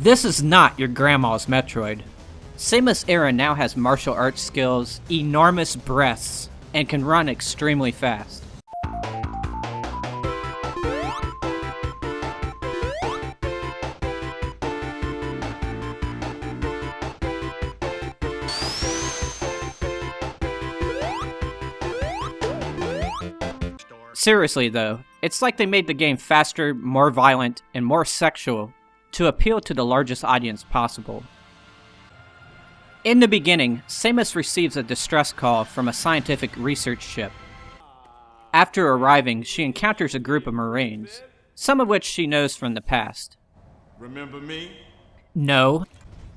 This is not your grandma's Metroid. Samus Aran now has martial arts skills, enormous breasts, and can run extremely fast. Seriously though, it's like they made the game faster, more violent, and more sexual to appeal to the largest audience possible. In the beginning, Samus receives a distress call from a scientific research ship. After arriving, she encounters a group of Marines, some of which she knows from the past. Remember me? No.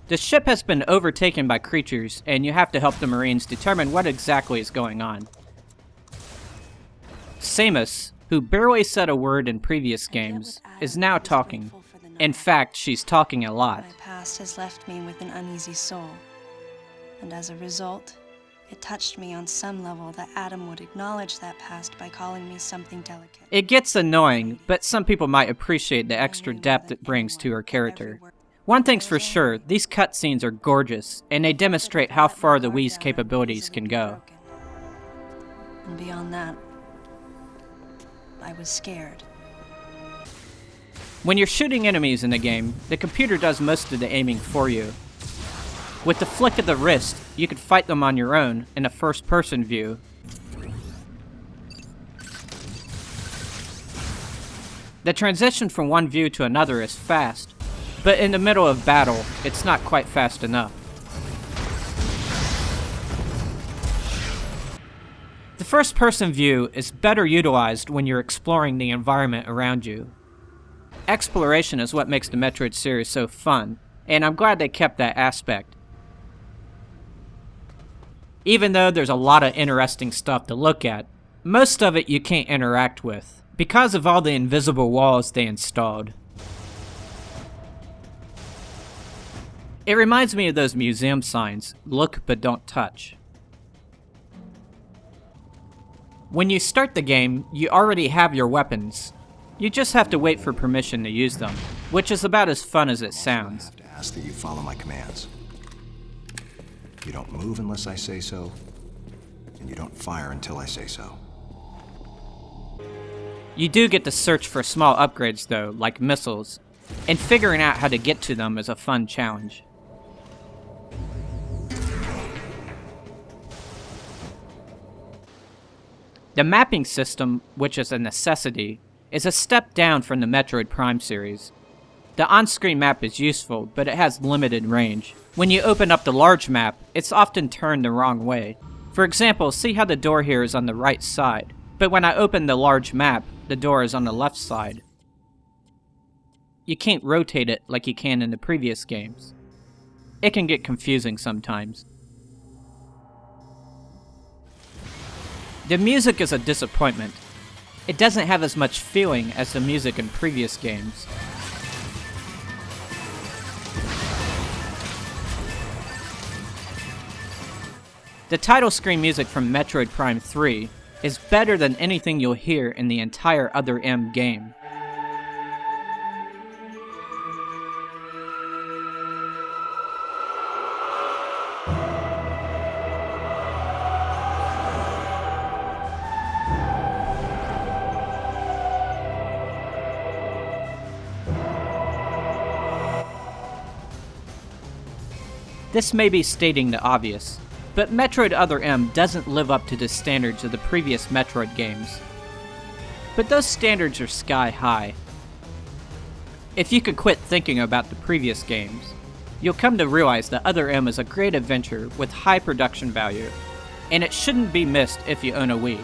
The ship has been overtaken by creatures, and you have to help the Marines determine what exactly is going on. Samus, who barely said a word in previous games, is now talking. In fact, she's talking a lot. My past has left me with an uneasy soul. And as a result, it touched me on some level that Adam would acknowledge that past by calling me something delicate. It gets annoying, but some people might appreciate the extra depth it brings to her character. One thing's for sure, these cutscenes are gorgeous, and they demonstrate how far the Wii's capabilities can go. And beyond that, I was scared. When you're shooting enemies in the game, the computer does most of the aiming for you. With the flick of the wrist, you can fight them on your own in a first-person view. The transition from one view to another is fast, but in the middle of battle, it's not quite fast enough. The first-person view is better utilized when you're exploring the environment around you. Exploration is what makes the Metroid series so fun, and I'm glad they kept that aspect. Even though there's a lot of interesting stuff to look at, most of it you can't interact with, because of all the invisible walls they installed. It reminds me of those museum signs, look but don't touch. When you start the game, you already have your weapons. You just have to wait for permission to use them, which is about as fun as it sounds. I have to ask that you follow my commands. You don't move unless I say so, and you don't fire until I say so. You do get to search for small upgrades though, like missiles, and figuring out how to get to them is a fun challenge. The mapping system, which is a necessity, is a step down from the Metroid Prime series. The on-screen map is useful, but it has limited range. When you open up the large map, it's often turned the wrong way. For example, see how the door here is on the right side, but when I open the large map, the door is on the left side. You can't rotate it like you can in the previous games. It can get confusing sometimes. The music is a disappointment. It doesn't have as much feeling as the music in previous games. The title screen music from Metroid Prime 3 is better than anything you'll hear in the entire Other M game. This may be stating the obvious, but Metroid Other M doesn't live up to the standards of the previous Metroid games. But those standards are sky high. If you could quit thinking about the previous games, you'll come to realize that Other M is a great adventure with high production value, and it shouldn't be missed if you own a Wii.